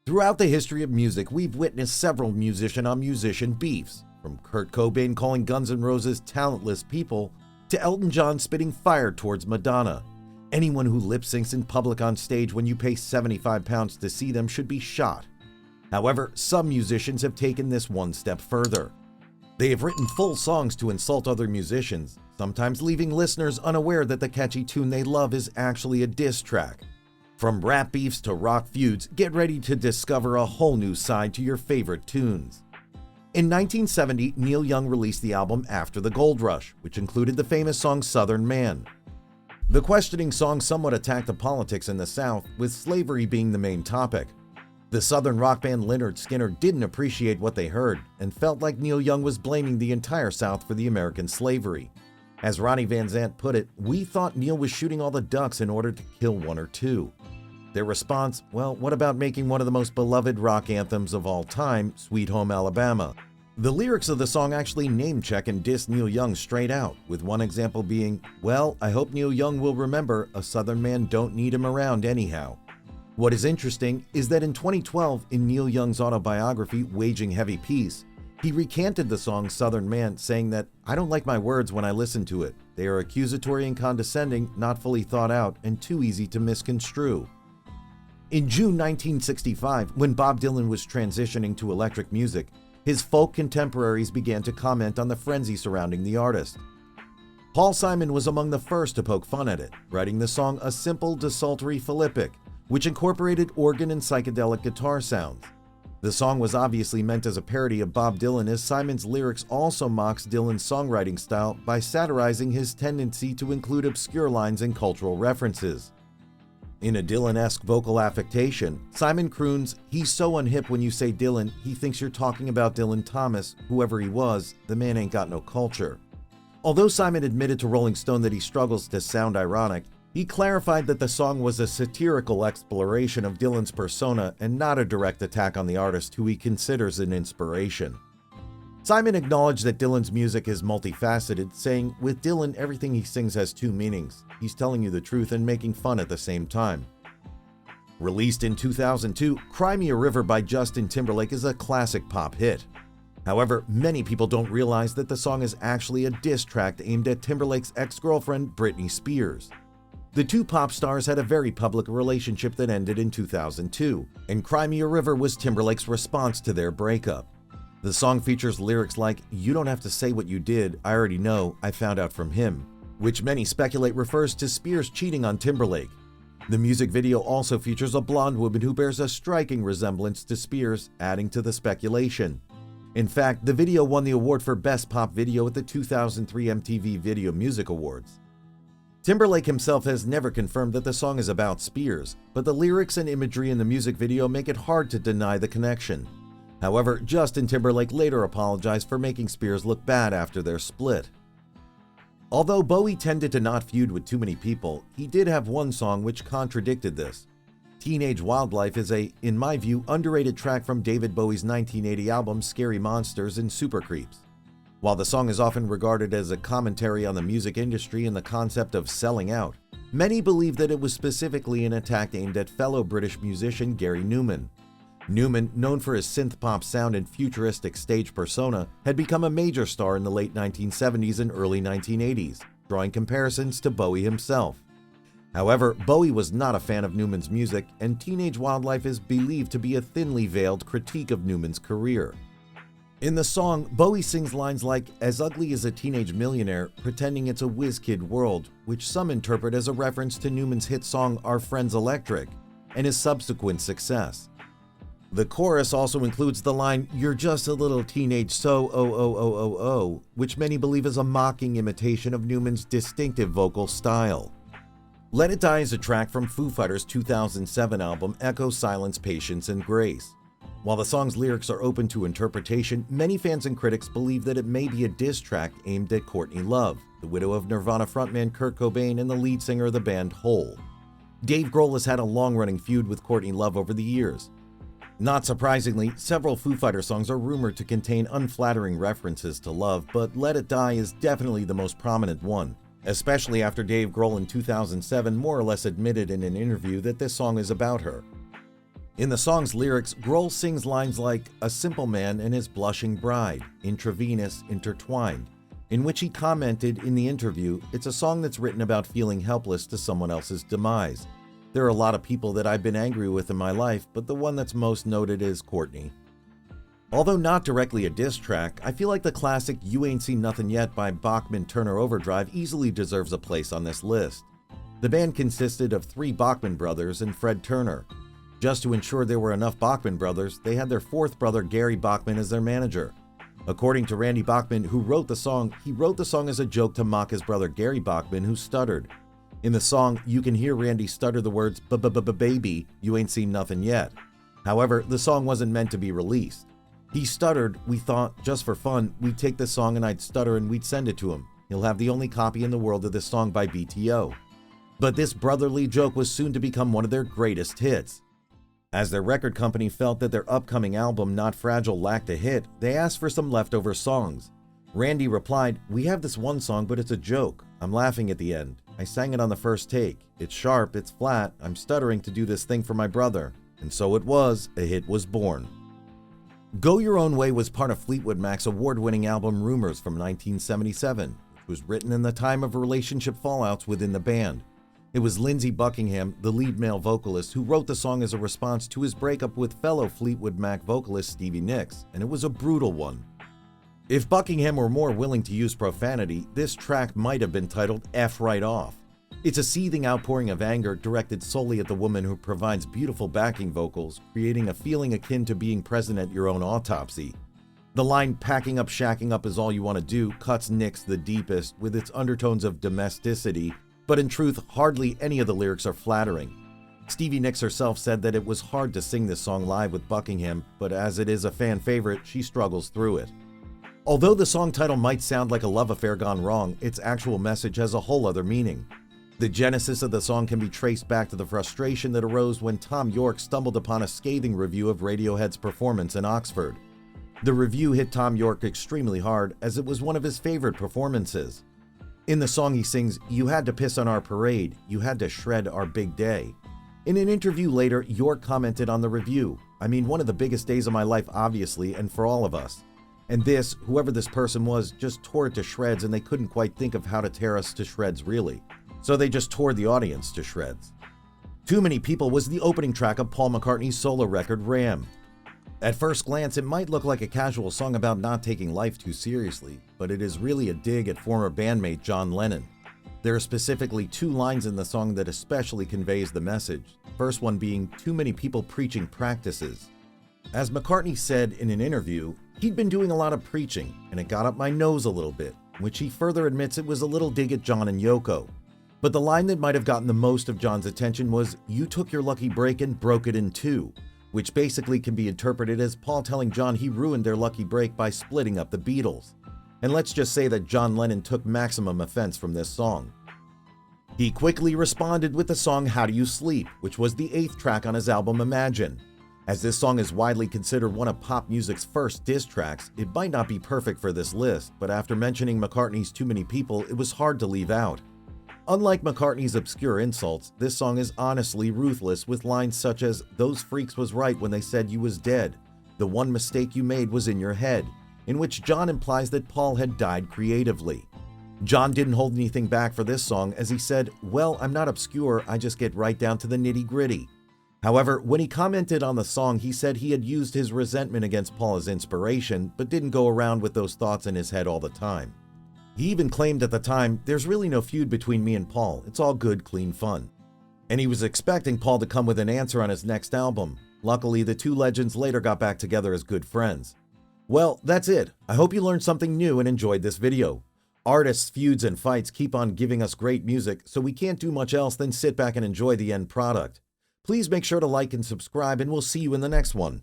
Throughout the history of music, we've witnessed several musician-on-musician beefs, from Kurt Cobain calling Guns N' Roses talentless people, to Elton John spitting fire towards Madonna. Anyone who lip-syncs in public on stage when you pay £75 to see them should be shot. However, some musicians have taken this one step further. They have written full songs to insult other musicians, sometimes leaving listeners unaware that the catchy tune they love is actually a diss track. From rap beefs to rock feuds, get ready to discover a whole new side to your favorite tunes. In 1970, Neil Young released the album After the Gold Rush, which included the famous song Southern Man. The questioning song somewhat attacked the politics in the South, with slavery being the main topic. The Southern rock band Lynyrd Skynyrd didn't appreciate what they heard and felt like Neil Young was blaming the entire South for the American slavery. As Ronnie Van Zant put it, "We thought Neil was shooting all the ducks in order to kill one or two." Their response, well, what about making one of the most beloved rock anthems of all time, Sweet Home Alabama? The lyrics of the song actually name-check and diss Neil Young straight out, with one example being, "Well, I hope Neil Young will remember, a Southern man don't need him around anyhow." What is interesting is that in 2012, in Neil Young's autobiography, Waging Heavy Peace, he recanted the song Southern Man, saying that, "I don't like my words when I listen to it. They are accusatory and condescending, not fully thought out, and too easy to misconstrue." In June 1965, when Bob Dylan was transitioning to electric music, his folk contemporaries began to comment on the frenzy surrounding the artist. Paul Simon was among the first to poke fun at it, writing the song a simple, desultory PHILIPPIC, which incorporated organ and psychedelic guitar sounds. The song was obviously meant as a parody of Bob Dylan, as Simon's lyrics also mocks Dylan's songwriting style by satirizing his tendency to include obscure lines and cultural references. In a Dylan-esque vocal affectation, Simon croons, "He's so unhip when you say Dylan, he thinks you're talking about Dylan Thomas, whoever he was, the man ain't got no culture." Although Simon admitted to Rolling Stone that he struggles to sound ironic, he clarified that the song was a satirical exploration of Dylan's persona and not a direct attack on the artist who he considers an inspiration. Simon acknowledged that Dylan's music is multifaceted, saying, "With Dylan, everything he sings has two meanings. He's telling you the truth and making fun at the same time." Released in 2002, Cry Me a River by Justin Timberlake is a classic pop hit. However, many people don't realize that the song is actually a diss track aimed at Timberlake's ex-girlfriend, Britney Spears. The two pop stars had a very public relationship that ended in 2002, and Cry Me a River was Timberlake's response to their breakup. The song features lyrics like, "You don't have to say what you did, I already know, I found out from him," which many speculate refers to Spears cheating on Timberlake. The music video also features a blonde woman who bears a striking resemblance to Spears, adding to the speculation. In fact, the video won the award for Best Pop Video at the 2003 MTV Video Music Awards. Timberlake himself has never confirmed that the song is about Spears, but the lyrics and imagery in the music video make it hard to deny the connection. However, Justin Timberlake later apologized for making Spears look bad after their split. Although Bowie tended to not feud with too many people, he did have one song which contradicted this. Teenage Wildlife is a, in my view, underrated track from David Bowie's 1980 album Scary Monsters and Super Creeps. While the song is often regarded as a commentary on the music industry and the concept of selling out, many believe that it was specifically an attack aimed at fellow British musician Gary Numan. Numan, known for his synth-pop sound and futuristic stage persona, had become a major star in the late 1970s and early 1980s, drawing comparisons to Bowie himself. However, Bowie was not a fan of Numan's music, and Teenage Wildlife is believed to be a thinly veiled critique of Numan's career. In the song, Bowie sings lines like, "As ugly as a teenage millionaire, pretending it's a whiz-kid world," which some interpret as a reference to Numan's hit song Our Friends Electric, and his subsequent success. The chorus also includes the line, "You're just a little teenage so, which many believe is a mocking imitation of Numan's distinctive vocal style. Let It Die is a track from Foo Fighters' 2007 album Echo, Silence, Patience, and Grace. While the song's lyrics are open to interpretation, many fans and critics believe that it may be a diss track aimed at Courtney Love, the widow of Nirvana frontman Kurt Cobain and the lead singer of the band Hole. Dave Grohl has had a long-running feud with Courtney Love over the years. Not surprisingly, several Foo Fighters songs are rumored to contain unflattering references to Love, but Let It Die is definitely the most prominent one, especially after Dave Grohl in 2007 more or less admitted in an interview that this song is about her. In the song's lyrics, Grohl sings lines like, "A simple man and his blushing bride, intravenous, intertwined," in which he commented in the interview, "It's a song that's written about feeling helpless to someone else's demise. There are a lot of people that I've been angry with in my life, but the one that's most noted is Courtney." Although not directly a diss track, I feel like the classic "You Ain't Seen Nothing Yet" by Bachman Turner Overdrive easily deserves a place on this list. The band consisted of 3 Bachman brothers and Fred Turner. Just to ensure there were enough Bachman brothers, they had their 4th brother Gary Bachman as their manager. According to Randy Bachman, who wrote the song, he wrote the song as a joke to mock his brother Gary Bachman, who stuttered. In the song, you can hear Randy stutter the words "baby, you ain't seen nothing yet." However, the song wasn't meant to be released. He stuttered. We thought, just for fun, we'd take this song and I'd stutter and we'd send it to him. He'll have the only copy in the world of this song by BTO. But this brotherly joke was soon to become one of their greatest hits. As their record company felt that their upcoming album, Not Fragile, lacked a hit, they asked for some leftover songs. Randy replied, "We have this one song, but it's a joke. I'm laughing at the end. I sang it on the first take. It's sharp, it's flat, I'm stuttering to do this thing for my brother." And so it was, a hit was born. Go Your Own Way was part of Fleetwood Mac's award-winning album Rumors from 1977, which was written in the time of relationship fallouts within the band. It was Lindsey Buckingham, the lead male vocalist, who wrote the song as a response to his breakup with fellow Fleetwood Mac vocalist Stevie Nicks, and it was a brutal one. If Buckingham were more willing to use profanity, this track might have been titled F Right Off. It's a seething outpouring of anger directed solely at the woman who provides beautiful backing vocals, creating a feeling akin to being present at your own autopsy. The line "packing up, shacking up is all you want to do" cuts Nicks the deepest with its undertones of domesticity, but in truth, hardly any of the lyrics are flattering. Stevie Nicks herself said that it was hard to sing this song live with Buckingham, but as it is a fan favorite, she struggles through it. Although the song title might sound like a love affair gone wrong, its actual message has a whole other meaning. The genesis of the song can be traced back to the frustration that arose when Tom York stumbled upon a scathing review of Radiohead's performance in Oxford. The review hit Tom York extremely hard, as it was one of his favorite performances. In the song he sings, "You had to piss on our parade, you had to shred our big day." In an interview later, York commented on the review, "I mean, one of the biggest days of my life, obviously, and for all of us. And this, whoever this person was, just tore it to shreds, and they couldn't quite think of how to tear us to shreds, really. So they just tore the audience to shreds." Too Many People was the opening track of Paul McCartney's solo record, Ram. At first glance, it might look like a casual song about not taking life too seriously, but it is really a dig at former bandmate John Lennon. There are specifically 2 lines in the song that especially conveys the message, the first one being "Too many people preaching practices." As McCartney said in an interview, he'd been doing a lot of preaching, and it got up my nose a little bit, which he further admits it was a little dig at John and Yoko. But the line that might have gotten the most of John's attention was, "You took your lucky break and broke it in 2, which basically can be interpreted as Paul telling John he ruined their lucky break by splitting up the Beatles. And let's just say that John Lennon took maximum offense from this song. He quickly responded with the song How Do You Sleep, which was the 8th track on his album Imagine. As this song is widely considered one of pop music's first diss tracks, it might not be perfect for this list, but after mentioning McCartney's Too Many People, it was hard to leave out. Unlike McCartney's obscure insults, this song is honestly ruthless with lines such as, "Those freaks was right when they said you was dead. The one mistake you made was in your head," in which John implies that Paul had died creatively. John didn't hold anything back for this song as he said, "Well, I'm not obscure, I just get right down to the nitty-gritty." However, when he commented on the song, he said he had used his resentment against Paul as inspiration, but didn't go around with those thoughts in his head all the time. He even claimed at the time, "There's really no feud between me and Paul, it's all good, clean fun." And he was expecting Paul to come with an answer on his next album. Luckily, the 2 legends later got back together as good friends. Well, that's it. I hope you learned something new and enjoyed this video. Artists, feuds, and fights keep on giving us great music, so we can't do much else than sit back and enjoy the end product. Please make sure to like and subscribe, and we'll see you in the next one.